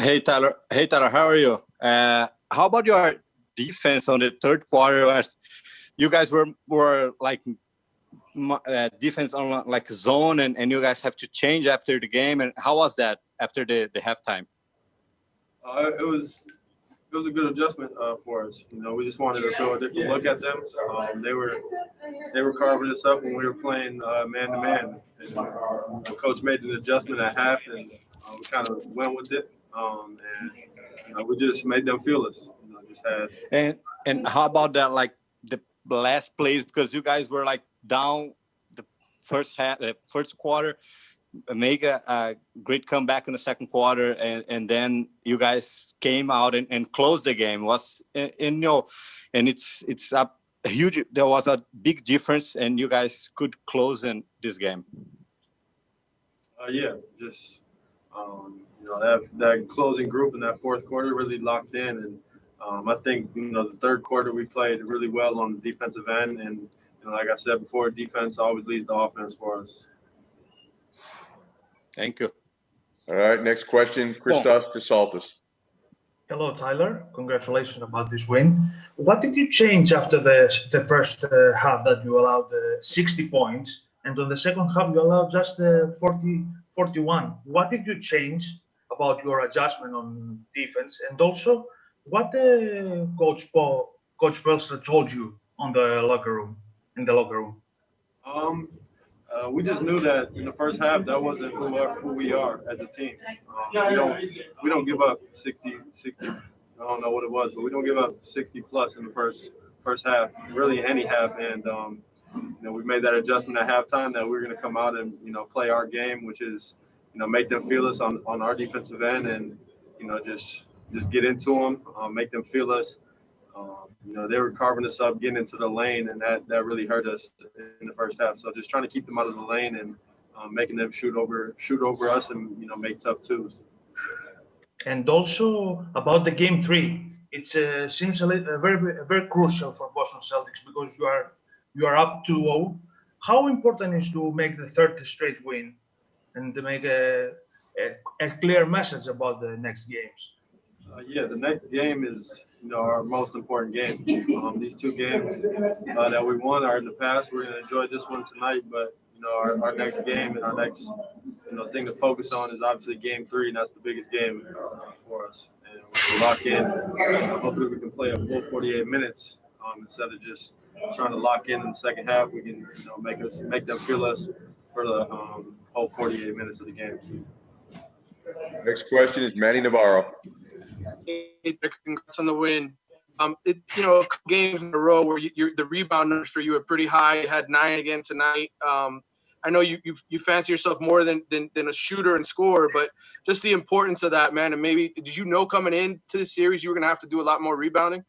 Hey Tyler. Hey Tyler, how are you? How about your defense on the third quarter? You guys were like defense on like zone, and you guys have to change after the game. And how was that after the halftime? It was a good adjustment for us. We just wanted to throw a different look at them. They were carving us up when we were playing man to man. The coach made an adjustment at half, and we kind of went with it. We just made them feel us. Just had. And how about that? Like the last plays, because you guys were like down the first quarter, make a great comeback in the second quarter, and then you guys came out and closed the game. And it's a huge. There was a big difference, and you guys could close in this game. Just that closing group in that fourth quarter really locked in, and I think the third quarter we played really well on the defensive end, and like I said before, defense always leads the offense for us. Thank you. All right, next question, Christos DeSaltis. Hello, Tyler. Congratulations about this win. What did you change after the first half that you allowed 60 points, and on the second half you allowed just 41? What did you change about your adjustment on defense, and also what Coach Pelster told you in the locker room? We just knew that in the first half that wasn't who we are as a team. We don't give up 60. I don't know what it was, but we don't give up 60 plus in the first half, really any half. And we made that adjustment at halftime that we're going to come out and play our game, which is make them feel us on our defensive end, and just get into them, make them feel us. They were carving us up, getting into the lane, and that really hurt us in the first half. So just trying to keep them out of the lane and making them shoot over us and make tough twos. And also about the game 3, it seems very crucial for Boston Celtics because you are up 2-0. How important is to make the third straight win and to make a clear message about the next games? The next game is our most important game. These two games that we won are in the past. We're going to enjoy this one tonight, but our next game and our next thing to focus on is obviously game 3, and that's the biggest game for us. And we'll lock in. Hopefully, we can play a full 48 minutes instead of just trying to lock in the second half. We can make them feel us for the whole 48 minutes of the game. Next question is Manny Navarro. Congrats on the win. A couple games in a row where the rebound numbers for you are pretty high. You had 9 again tonight. I know you fancy yourself more than a shooter and scorer, but just the importance of that, man. And maybe did you know coming into the series you were going to have to do a lot more rebounding?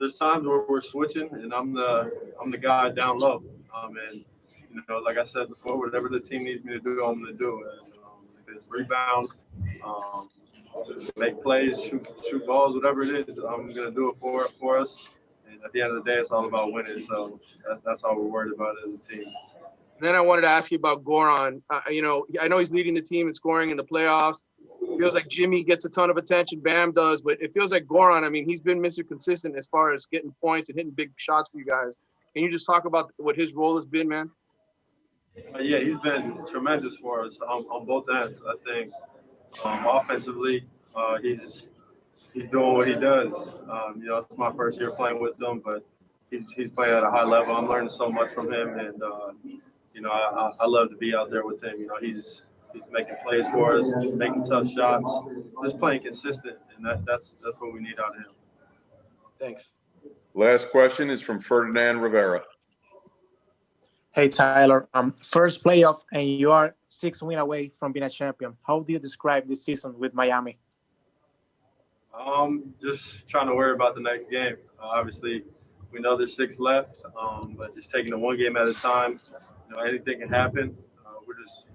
There's times where we're switching, and I'm the guy down low. And like I said before, whatever the team needs me to do, I'm going to do it. If it's rebound, make plays, shoot balls, whatever it is, I'm going to do it for us. And at the end of the day, it's all about winning. So that's all we're worried about as a team. And then I wanted to ask you about Goran. I know he's leading the team in scoring in the playoffs. It feels like Jimmy gets a ton of attention, Bam does, but it feels like Goran, he's been Mr. Consistent as far as getting points and hitting big shots for you guys. Can you just talk about what his role has been, man? He's been tremendous for us on both ends. I think offensively, he's doing what he does. It's my first year playing with him, but he's playing at a high level. I'm learning so much from him, and I love to be out there with him. He's making plays for us, making tough shots, just playing consistent, and that's what we need out of him. Thanks. Last question is from Ferdinand Rivera. Hey, Tyler. First playoff, and you are 6 wins away from being a champion. How do you describe this season with Miami? Just trying to worry about the next game. Obviously, we know there's 6 left, but just taking it one game at a time. Anything can happen. We're just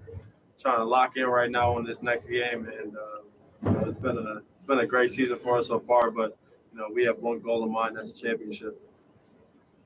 trying to lock in right now on this next game, and it's been a great season for us so far. But we have one goal in mind, that's a championship.